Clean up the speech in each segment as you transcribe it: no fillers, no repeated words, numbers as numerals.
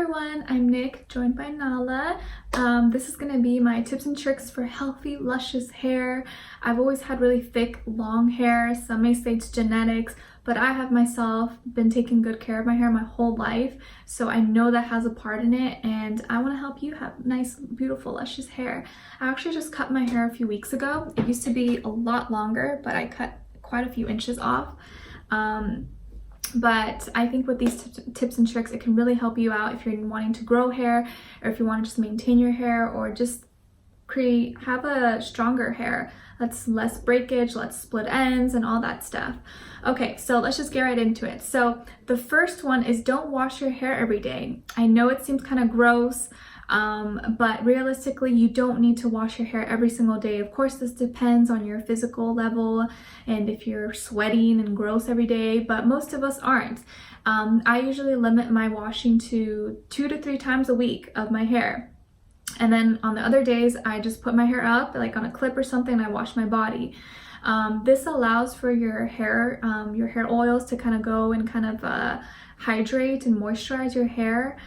everyone, I'm Nick, joined by Nala. This is going to be my tips and tricks for healthy, luscious hair. I've always had really thick, long hair. Some may say it's genetics, but I have myself been taking good care of my hair my whole life, so I know that has a part in it, and I want to help you have nice, beautiful, luscious hair. I actually just cut my hair a few weeks ago. It used to be a lot longer, but I cut quite a few inches off. But I think with these tips and tricks, it can really help you out if you're wanting to grow hair, or if you want to just maintain your hair, or just have a stronger hair that's less breakage, less split ends, and all that stuff. Okay, so let's just get right into it. So the first one is don't wash your hair every day. I know it seems kind of gross, but realistically, you don't need to wash your hair every single day. Of course, this depends on your physical level and if you're sweating and gross every day, but most of us aren't. I usually limit my washing to 2 to 3 times a week of my hair. And then on the other days, I just put my hair up like on a clip or something, and I wash my body. This allows for your hair oils to kind of go and kind of hydrate and moisturize your hair.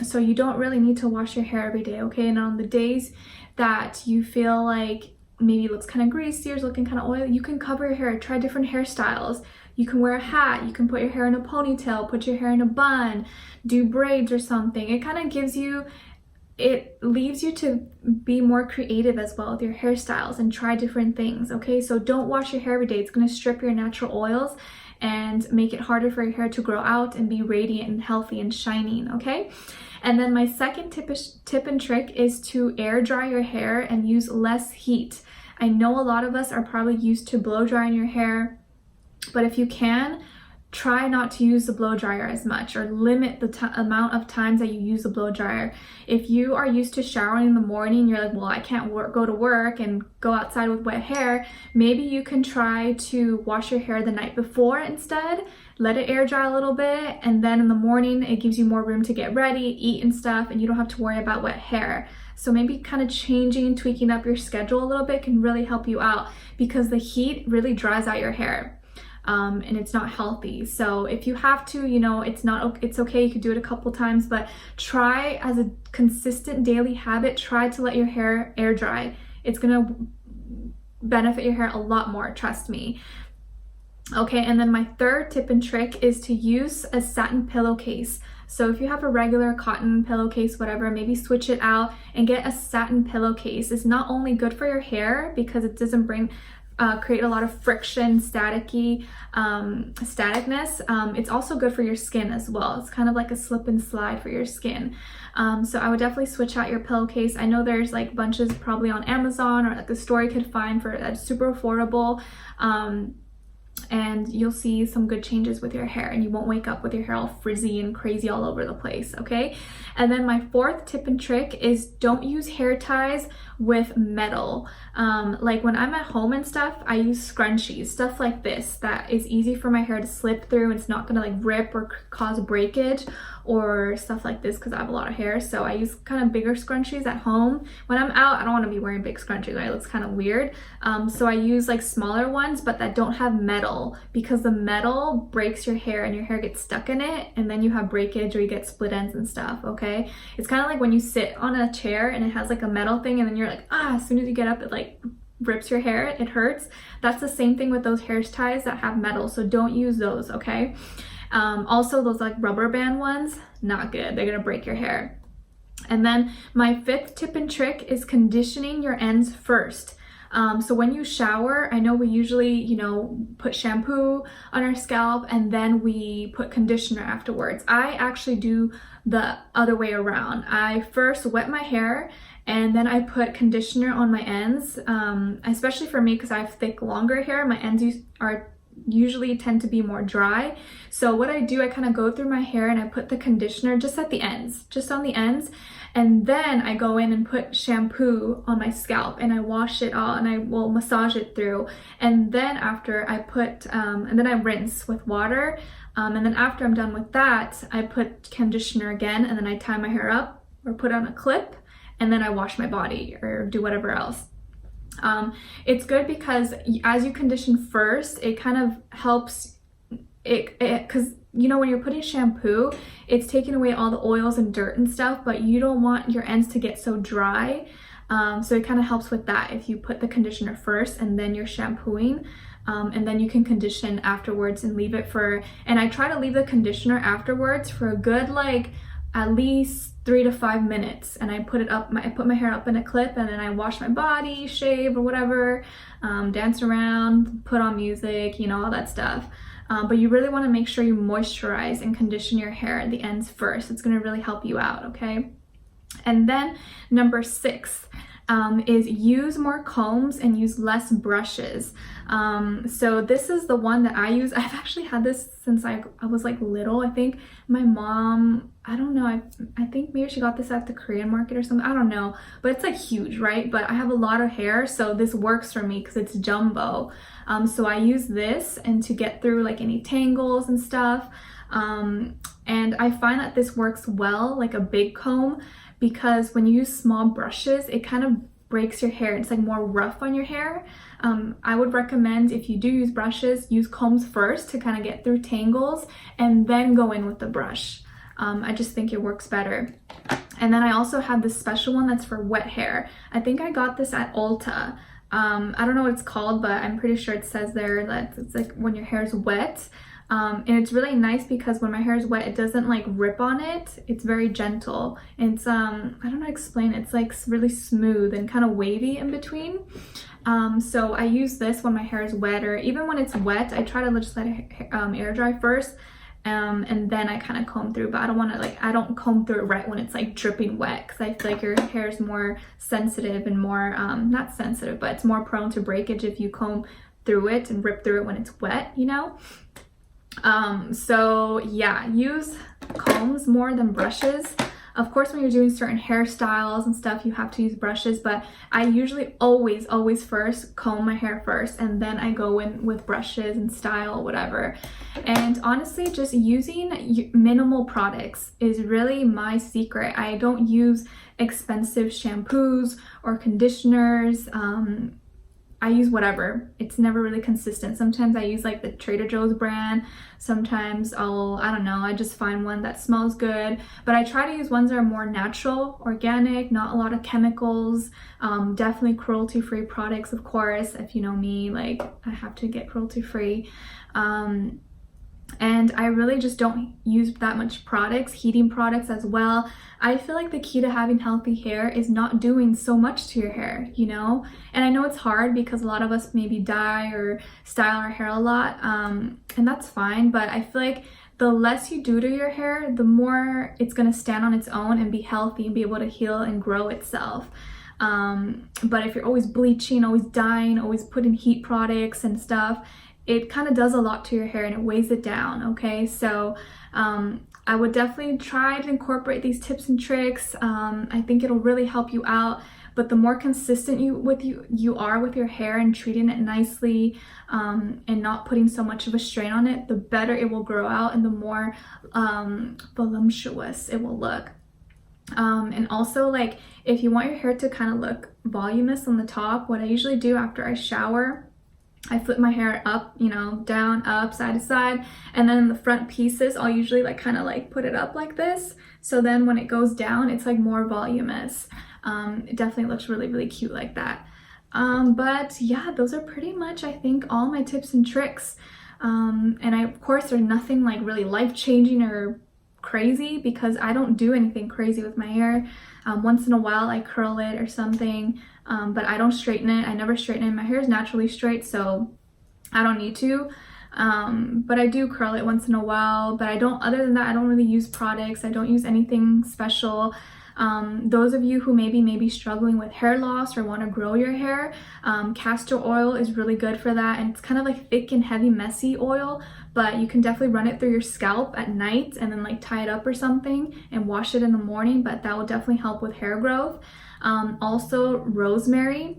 So you don't really need to wash your hair every day, okay? And on the days that you feel like maybe it looks kind of greasy or it's looking kind of oily, you can cover your hair, try different hairstyles. You can wear a hat, you can put your hair in a ponytail, put your hair in a bun, do braids or something. It kind of leaves you to be more creative as well with your hairstyles and try different things, okay? So don't wash your hair every day. It's going to strip your natural oils and make it harder for your hair to grow out and be radiant and healthy and shining, okay? And then my second tip and trick is to air dry your hair and use less heat. I know a lot of us are probably used to blow drying your hair, but if you can, try not to use the blow dryer as much, or limit the amount of times that you use the blow dryer. If you are used to showering in the morning, you're like, well, I can't go to work and go outside with wet hair. Maybe you can try to wash your hair the night before instead. Let it air dry a little bit, and then in the morning it gives you more room to get ready, eat and stuff, and you don't have to worry about wet hair. So maybe kind of tweaking up your schedule a little bit can really help you out, because the heat really dries out your hair. And it's not healthy. So if you have to, it's okay, you could do it a couple times, but try as a consistent daily habit, try to let your hair air dry. It's gonna benefit your hair a lot more, trust me. Okay, and then my third tip and trick is to use a satin pillowcase. So if you have a regular cotton pillowcase, whatever, maybe switch it out and get a satin pillowcase. It's not only good for your hair because it doesn't create a lot of friction, staticness. It's also good for your skin as well. It's kind of like a slip and slide for your skin. So I would definitely switch out your pillowcase. I know there's like bunches probably on Amazon or like the store you could find that's super affordable. And you'll see some good changes with your hair, and you won't wake up with your hair all frizzy and crazy all over the place, okay? And then my fourth tip and trick is don't use hair ties with metal. Like when I'm at home and stuff, I use scrunchies, stuff like this that is easy for my hair to slip through, and it's not gonna like rip or cause breakage or stuff like this, because I have a lot of hair. So I use kind of bigger scrunchies at home. When I'm out, I don't want to be wearing big scrunchies, right? It looks kind of weird. So I use like smaller ones, but that don't have metal, because the metal breaks your hair and your hair gets stuck in it, and then you have breakage or you get split ends and stuff, okay? It's kind of like when you sit on a chair and it has like a metal thing, and then you're like, as soon as you get up, it like rips your hair, it hurts. That's the same thing with those hair ties that have metal, so don't use those, okay? Also those like rubber band ones, not good. They're gonna break your hair. And then my fifth tip and trick is conditioning your ends first. So when you shower, I know we usually, put shampoo on our scalp and then we put conditioner afterwards. I actually do the other way around. I first wet my hair and then I put conditioner on my ends, especially for me because I have thick, longer hair. My ends usually tend to be more dry. So what I do, I kind of go through my hair and I put the conditioner just on the ends, and then I go in and put shampoo on my scalp and I wash it all and I will massage it through, and then after I put and then I rinse with water, and then after I'm done with that, I put conditioner again, and then I tie my hair up or put on a clip, and then I wash my body or do whatever else. It's good because as you condition first, it kind of helps because you know, when you're putting shampoo, it's taking away all the oils and dirt and stuff, but you don't want your ends to get so dry. So it kind of helps with that if you put the conditioner first and then you're shampooing. And then you can condition afterwards and leave it for, and I try to leave the conditioner afterwards for a good, like, at least 3 to 5 minutes. And I put it up, I put my hair up in a clip, and then I wash my body, shave or whatever, dance around, put on music, you know, all that stuff. But you really want to make sure you moisturize and condition your hair at the ends first. It's going to really help you out, okay? And then number 6 is use more combs and use less brushes. So this is the one that I use. I've actually had this since I was like little. I think my mom, I don't know, I think maybe she got this at the Korean market or something. I don't know, but it's like huge, right? But I have a lot of hair, so this works for me because it's jumbo. So I use this and to get through like any tangles and stuff. And I find that this works well, like a big comb, because when you use small brushes, it kind of breaks your hair. It's like more rough on your hair. I would recommend, if you do use brushes, use combs first to kind of get through tangles and then go in with the brush. I just think it works better. And then I also have this special one that's for wet hair. I think I got this at Ulta. I don't know what it's called, but I'm pretty sure it says there that it's like when your hair is wet. And it's really nice because when my hair is wet, it doesn't like rip on it. It's very gentle. It's, I don't know how to explain it. It's like really smooth and kind of wavy in between. So I use this when my hair is wet, or even when it's wet, I try to just let it air dry first. And then I kind of comb through, but I don't want to I don't comb through it right when it's like dripping wet, because I feel like your hair is more sensitive and more, not sensitive, but it's more prone to breakage if you comb through it and rip through it when it's wet, you know? So yeah, use combs more than brushes. Of course, when you're doing certain hairstyles and stuff, you have to use brushes, but I usually always first comb my hair first, and then I go in with brushes and style, whatever. And honestly, just using minimal products is really my secret. I don't use expensive shampoos or conditioners. I use whatever. It's never really consistent. Sometimes I use like the Trader Joe's brand. Sometimes I don't know, I just find one that smells good. But I try to use ones that are more natural, organic, not a lot of chemicals. Definitely cruelty-free products, of course. If you know me, like, I have to get cruelty-free. And I really just don't use that much products, heating products as well. I feel like the key to having healthy hair is not doing so much to your hair, you know? And I know it's hard because a lot of us maybe dye or style our hair a lot, and that's fine, but I feel like the less you do to your hair, the more it's gonna stand on its own and be healthy and be able to heal and grow itself. But if you're always bleaching, always dyeing, always putting heat products and stuff, it kind of does a lot to your hair and it weighs it down, okay? So I would definitely try to incorporate these tips and tricks. I think it'll really help you out, but the more consistent you are with your hair and treating it nicely, and not putting so much of a strain on it, the better it will grow out and the more voluptuous it will look. And also, like, if you want your hair to kind of look voluminous on the top, what I usually do after I shower, I flip my hair up, you know, down, up, side to side, and then the front pieces, I'll usually like kind of like put it up like this. So then when it goes down, it's like more voluminous. It definitely looks really, really cute like that. But yeah, those are pretty much, I think, all my tips and tricks. And of course, there's nothing like really life-changing or crazy because I don't do anything crazy with my hair. Once in a while I curl it or something, but I don't straighten it. I never straighten it. My hair is naturally straight, so I don't need to. But I do curl it once in a while, but other than that, I don't really use products. I don't use anything special. Those of you who maybe may be struggling with hair loss or want to grow your hair, castor oil is really good for that, and it's kind of like thick and heavy, messy oil, but you can definitely run it through your scalp at night and then like tie it up or something and wash it in the morning, but that will definitely help with hair growth. Also rosemary.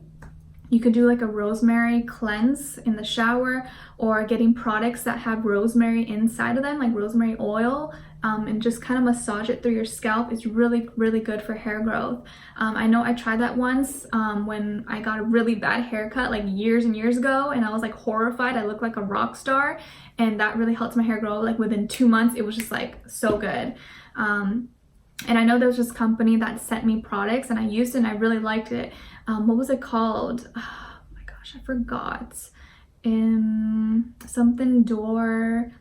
You could do like a rosemary cleanse in the shower, or getting products that have rosemary inside of them, like rosemary oil. and just kind of massage it through your scalp is really, really good for hair growth. I know I tried that once when I got a really bad haircut like years and years ago, and I was like horrified. I looked like a rock star, and that really helped my hair grow. Like within 2 months, it was just like so good. And I know there was this company that sent me products, and I used it and I really liked it. What was it called? Oh my gosh, I forgot. Something Dior,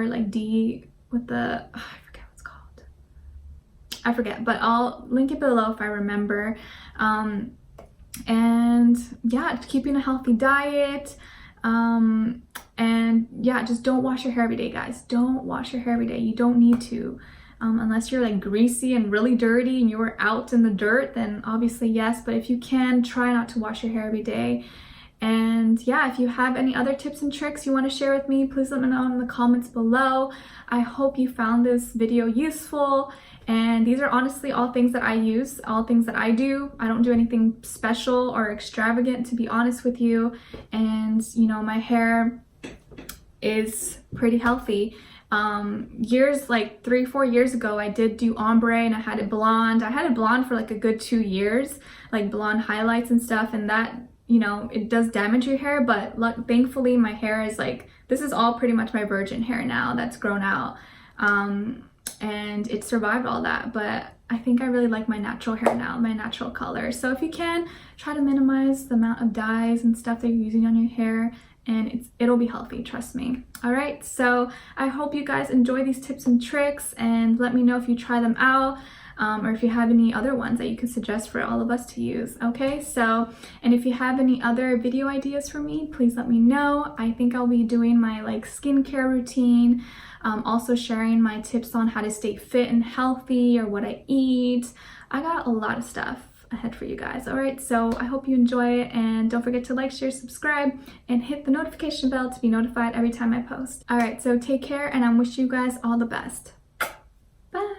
like D with the, oh, I forget what's called. I forget, but I'll link it below if I remember. And yeah, keeping a healthy diet. And yeah, just don't wash your hair every day, guys. Don't wash your hair every day. You don't need to. Unless you're like greasy and really dirty and you're out in the dirt, then obviously yes. But if you can, try not to wash your hair every day. And yeah, if you have any other tips and tricks you want to share with me, please let me know in the comments below. I hope you found this video useful. And these are honestly all things that I use, all things that I do. I don't do anything special or extravagant, to be honest with you. And you know, my hair is pretty healthy. Years, like 3-4 years ago, I did do ombre and I had it blonde. I had it blonde for like a good 2 years, like blonde highlights and stuff, and that, you know, it does damage your hair, but thankfully my hair is like, this is all pretty much my virgin hair now that's grown out, and it survived all that. But I think I really like my natural hair now, my natural color. So if you can, try to minimize the amount of dyes and stuff that you're using on your hair, and it'll be healthy, trust me. All right, so I hope you guys enjoy these tips and tricks, and let me know if you try them out, or if you have any other ones that you could suggest for all of us to use. Okay, so, and if you have any other video ideas for me, please let me know. I think I'll be doing my like skincare routine, also sharing my tips on how to stay fit and healthy, or what I eat. I got a lot of stuff ahead for you guys. All right, so I hope you enjoy it, and don't forget to like, share, subscribe, and hit the notification bell to be notified every time I post. All right, so take care, and I wish you guys all the best.